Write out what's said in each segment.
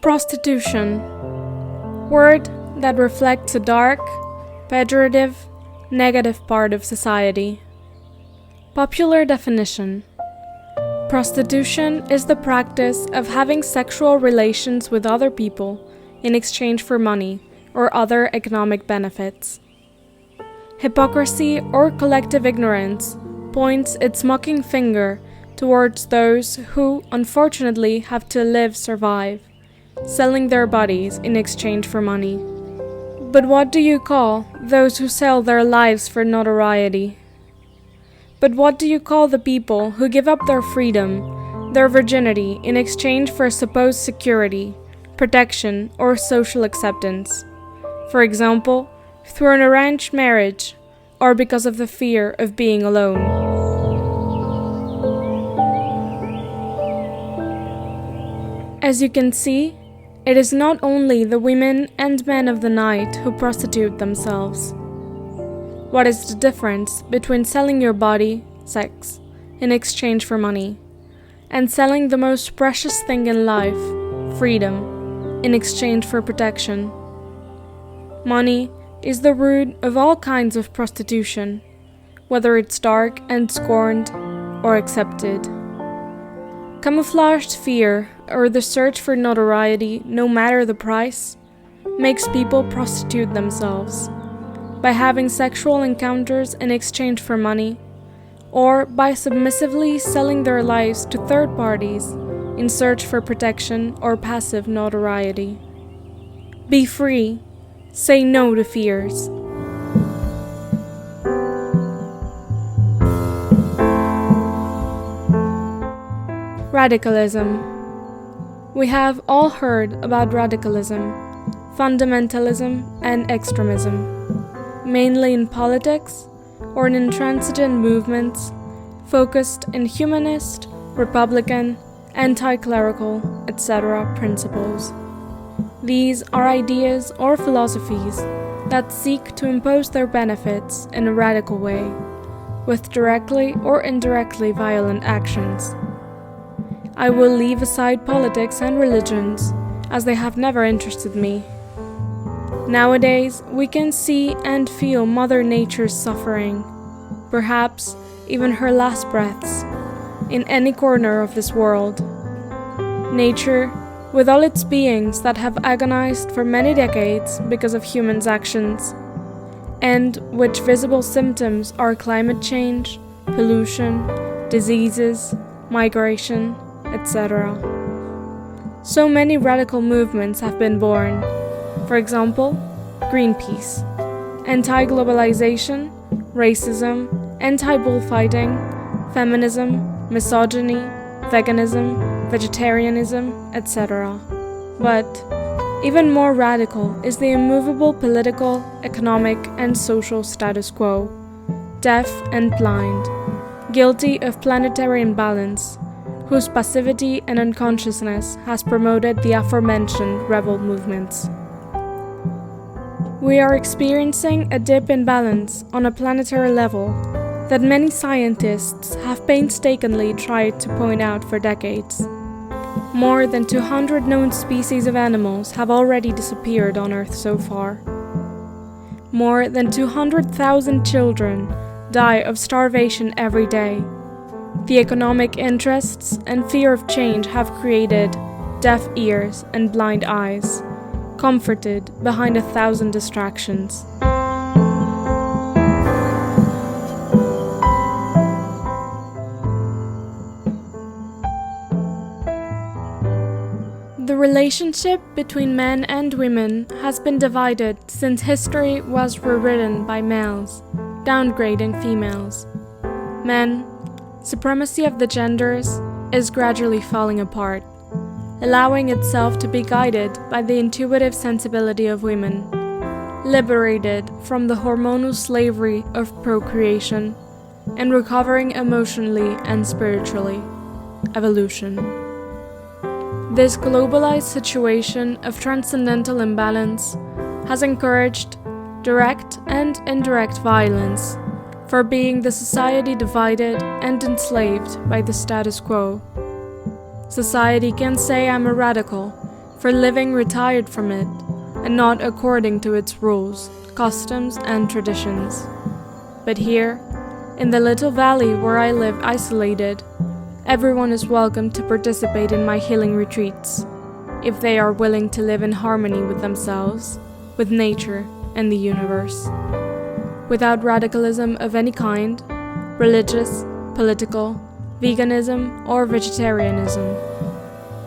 Prostitution. Word that reflects a dark, pejorative, negative part of society. Popular definition. Prostitution is the practice of having sexual relations with other people in exchange for money or other economic benefits. Hypocrisy or collective ignorance points its mocking finger towards those who, unfortunately, have to survive, selling their bodies in exchange for money. But what do you call those who sell their lives for notoriety? But what do you call the people who give up their freedom, their virginity, in exchange for supposed security, protection, or social acceptance? For example, through an arranged marriage, or because of the fear of being alone. As you can see, it is not only the women and men of the night who prostitute themselves. What is the difference between selling your body, sex, in exchange for money, and selling the most precious thing in life, freedom, in exchange for protection? Money is the root of all kinds of prostitution, whether it's dark and scorned or accepted. Camouflaged fear or the search for notoriety, no matter the price, makes people prostitute themselves by having sexual encounters in exchange for money, or by submissively selling their lives to third parties in search for protection or passive notoriety. Be free. Say no to fears. Radicalism. We have all heard about radicalism, fundamentalism, and extremism, mainly in politics or in intransigent movements focused in humanist, republican, anti-clerical, etc. principles. These are ideas or philosophies that seek to impose their benefits in a radical way, with directly or indirectly violent actions. I will leave aside politics and religions, as they have never interested me. Nowadays, we can see and feel Mother Nature's suffering, perhaps even her last breaths, in any corner of this world. Nature, with all its beings that have agonized for many decades because of humans' actions, and which visible symptoms are climate change, pollution, diseases, migration, etc. So many radical movements have been born. For example, Greenpeace, anti-globalization, racism, anti-bullfighting, feminism, misogyny, veganism, vegetarianism, etc. But even more radical is the immovable political, economic, and social status quo, deaf and blind, guilty of planetary imbalance, whose passivity and unconsciousness has promoted the aforementioned rebel movements. We are experiencing a dip in balance on a planetary level that many scientists have painstakingly tried to point out for decades. More than 200 known species of animals have already disappeared on Earth so far. More than 200,000 children die of starvation every day. The economic interests and fear of change have created deaf ears and blind eyes, comforted behind 1,000 distractions. The relationship between men and women has been divided since history was rewritten by males, downgrading females. Men, supremacy of the genders, is gradually falling apart, allowing itself to be guided by the intuitive sensibility of women, liberated from the hormonal slavery of procreation, and recovering emotionally and spiritually. Evolution. This globalized situation of transcendental imbalance has encouraged direct and indirect violence for being the society divided and enslaved by the status quo. Society can say I'm a radical, for living retired from it and not according to its rules, customs, and traditions. But here, in the little valley where I live isolated, everyone is welcome to participate in my healing retreats, if they are willing to live in harmony with themselves, with nature, and the universe. Without radicalism of any kind, religious, political, veganism, or vegetarianism.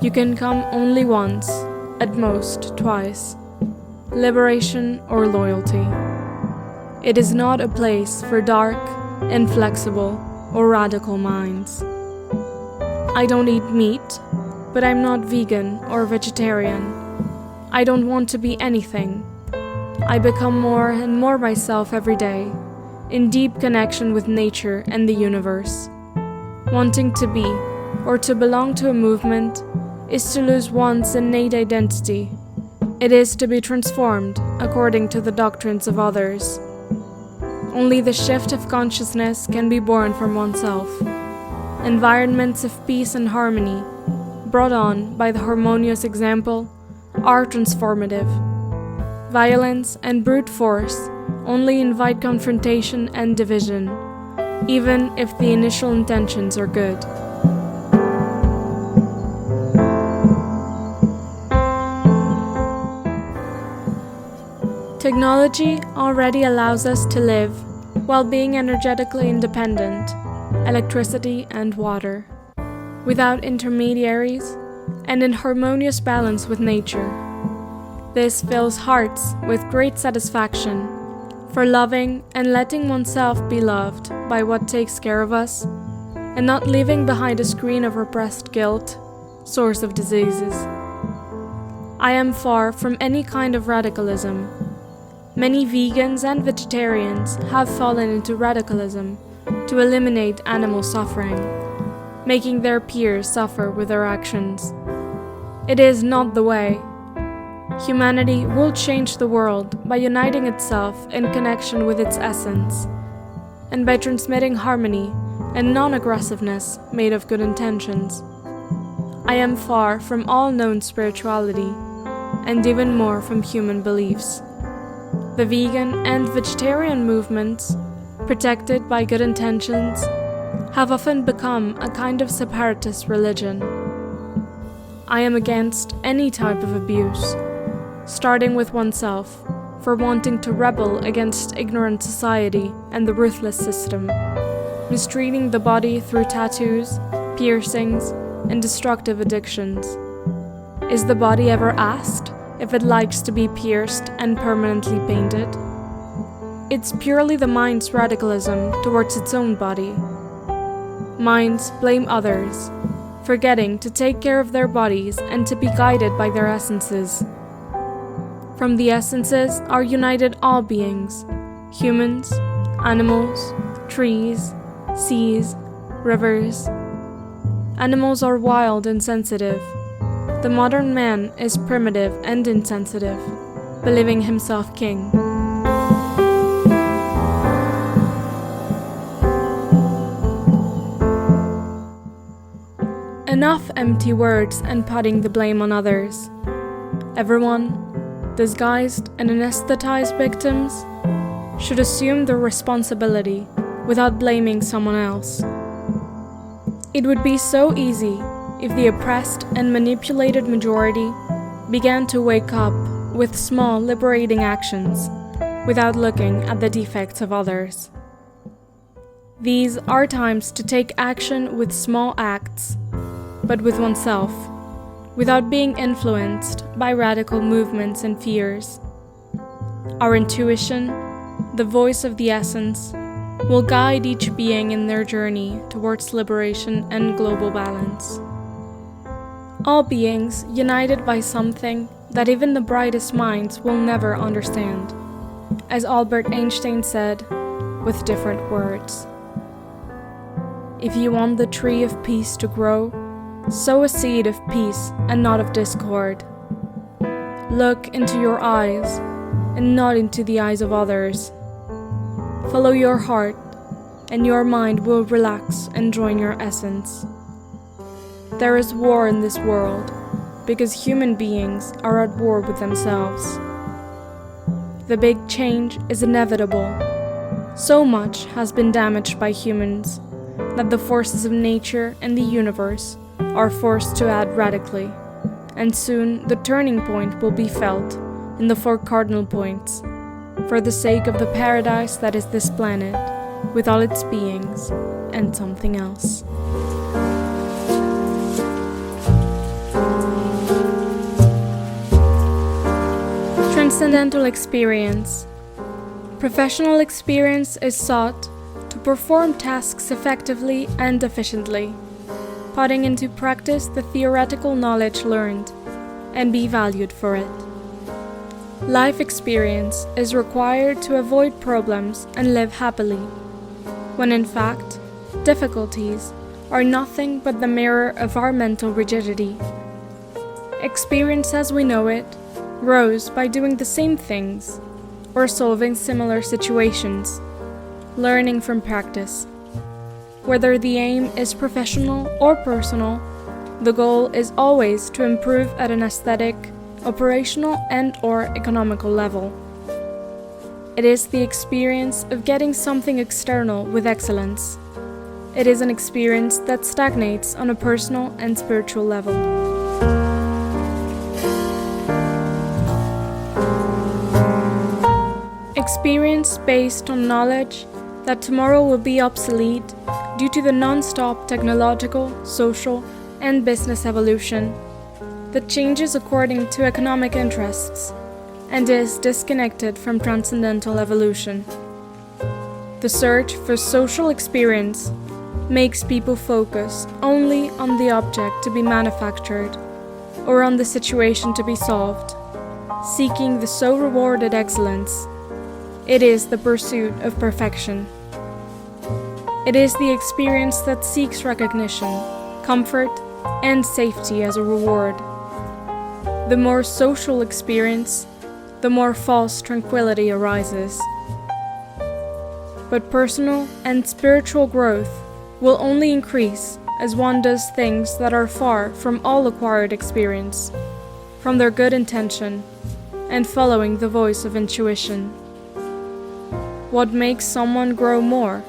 You can come only once, at most twice. Liberation or loyalty. It is not a place for dark, inflexible, or radical minds. I don't eat meat, but I'm not vegan or vegetarian. I don't want to be anything. I become more and more myself every day, in deep connection with nature and the universe. Wanting to be, or to belong to a movement, is to lose one's innate identity. It is to be transformed according to the doctrines of others. Only the shift of consciousness can be born from oneself. Environments of peace and harmony, brought on by the harmonious example, are transformative. Violence and brute force only invite confrontation and division, even if the initial intentions are good. Technology already allows us to live while being energetically independent, electricity and water, without intermediaries, and in harmonious balance with nature. This fills hearts with great satisfaction for loving and letting oneself be loved by what takes care of us, and not leaving behind a screen of repressed guilt, source of diseases. I am far from any kind of radicalism. Many vegans and vegetarians have fallen into radicalism to eliminate animal suffering, making their peers suffer with their actions. It is not the way. Humanity will change the world by uniting itself in connection with its essence, and by transmitting harmony and non-aggressiveness made of good intentions. I am far from all known spirituality, and even more from human beliefs. The vegan and vegetarian movements, protected by good intentions, have often become a kind of separatist religion. I am against any type of abuse, starting with oneself, for wanting to rebel against ignorant society and the ruthless system, mistreating the body through tattoos, piercings, and destructive addictions. Is the body ever asked if it likes to be pierced and permanently painted? It's purely the mind's radicalism towards its own body. Minds blame others, forgetting to take care of their bodies and to be guided by their essences. From the essences are united all beings, humans, animals, trees, seas, rivers. Animals are wild and sensitive. The modern man is primitive and insensitive, believing himself king. Enough empty words and putting the blame on others. Everyone, disguised and anesthetized victims, should assume the responsibility without blaming someone else. It would be so easy if the oppressed and manipulated majority began to wake up with small liberating actions without looking at the defects of others. These are times to take action with small acts, but with oneself, without being influenced by radical movements and fears. Our intuition, the voice of the essence, will guide each being in their journey towards liberation and global balance. All beings united by something that even the brightest minds will never understand, as Albert Einstein said, with different words. If you want the tree of peace to grow, sow a seed of peace and not of discord. Look into your eyes and not into the eyes of others. Follow your heart, and your mind will relax and join your essence. There is war in this world, because human beings are at war with themselves. The big change is inevitable. So much has been damaged by humans that the forces of nature and the universe are forced to act radically, and soon the turning point will be felt in the 4 cardinal points, for the sake of the paradise that is this planet, with all its beings, and something else. Transcendental experience. Professional experience is sought to perform tasks effectively and efficiently, putting into practice the theoretical knowledge learned, and be valued for it. Life experience is required to avoid problems and live happily, when in fact, difficulties are nothing but the mirror of our mental rigidity. Experience as we know it grows by doing the same things, or solving similar situations, learning from practice. Whether the aim is professional or personal, the goal is always to improve at an aesthetic, operational and/or economical level. It is the experience of getting something external with excellence. It is an experience that stagnates on a personal and spiritual level. Experience based on knowledge that tomorrow will be obsolete due to the non-stop technological, social, and business evolution that changes according to economic interests and is disconnected from transcendental evolution. The search for social experience makes people focus only on the object to be manufactured or on the situation to be solved, seeking the so rewarded excellence. It is the pursuit of perfection. It is the experience that seeks recognition, comfort, and safety as a reward. The more social experience, the more false tranquility arises. But personal and spiritual growth will only increase as one does things that are far from all acquired experience, from their good intention, and following the voice of intuition. What makes someone grow more?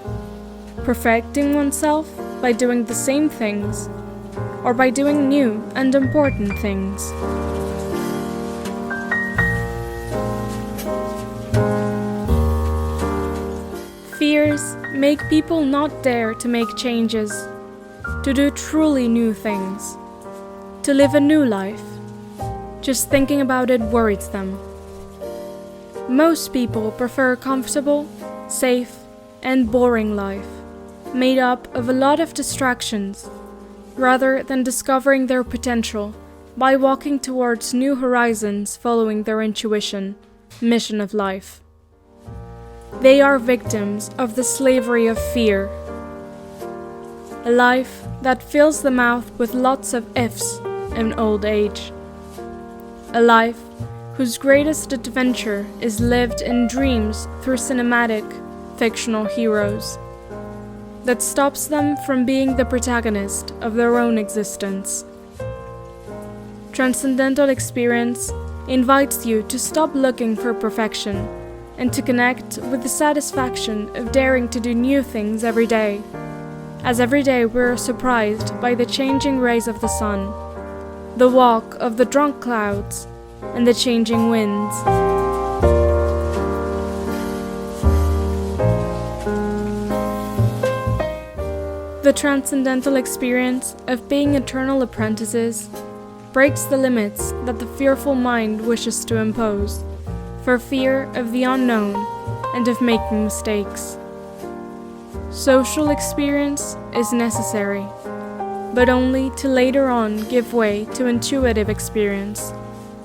Perfecting oneself by doing the same things, or by doing new and important things? Fears make people not dare to make changes, to do truly new things, to live a new life. Just thinking about it worries them. Most people prefer a comfortable, safe, and boring life, made up of a lot of distractions, rather than discovering their potential by walking towards new horizons following their intuition, mission of life. They are victims of the slavery of fear. A life that fills the mouth with lots of ifs in old age. A life whose greatest adventure is lived in dreams through cinematic, fictional heroes, that stops them from being the protagonist of their own existence. Transcendental experience invites you to stop looking for perfection and to connect with the satisfaction of daring to do new things every day, as every day we are surprised by the changing rays of the sun, the walk of the drunk clouds, and the changing winds. The transcendental experience of being eternal apprentices breaks the limits that the fearful mind wishes to impose, for fear of the unknown and of making mistakes. Social experience is necessary, but only to later on give way to intuitive experience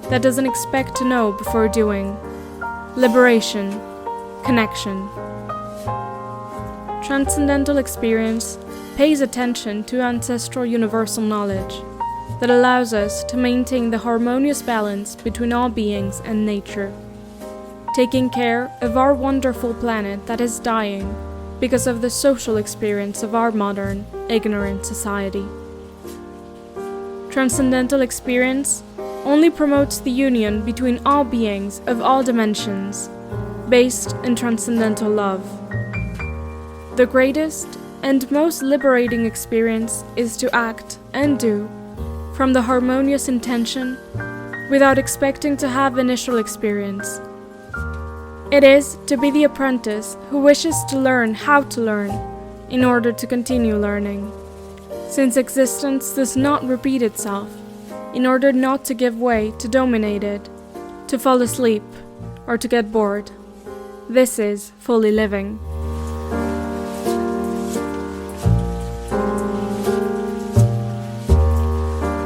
that doesn't expect to know before doing. Liberation, connection. Transcendental experience pays attention to ancestral universal knowledge that allows us to maintain the harmonious balance between all beings and nature, taking care of our wonderful planet that is dying because of the social experience of our modern, ignorant society. Transcendental experience only promotes the union between all beings of all dimensions, based in transcendental love. The greatest and most liberating experience is to act and do from the harmonious intention without expecting to have initial experience. It is to be the apprentice who wishes to learn how to learn in order to continue learning, since existence does not repeat itself, in order not to give way to dominate it, to fall asleep, or to get bored. This is fully living.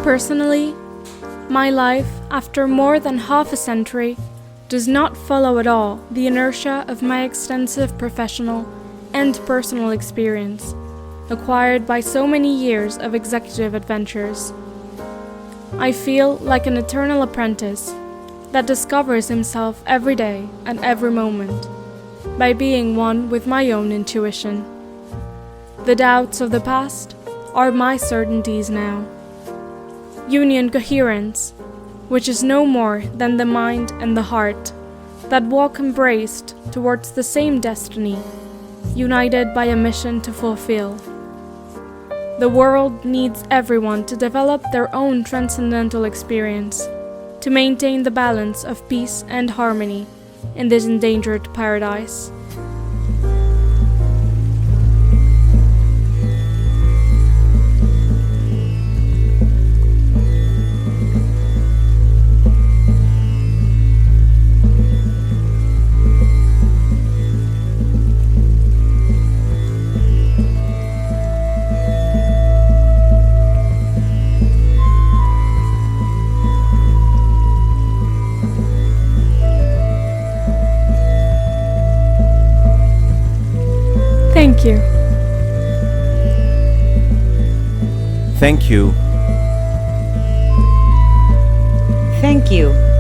Personally, my life, after more than half a century, does not follow at all the inertia of my extensive professional and personal experience, acquired by so many years of executive adventures. I feel like an eternal apprentice that discovers himself every day and every moment, by being one with my own intuition. The doubts of the past are my certainties now. Union coherence, which is no more than the mind and the heart, that walk embraced towards the same destiny, united by a mission to fulfill. The world needs everyone to develop their own transcendental experience, to maintain the balance of peace and harmony in this endangered paradise. Thank you. Thank you. Thank you.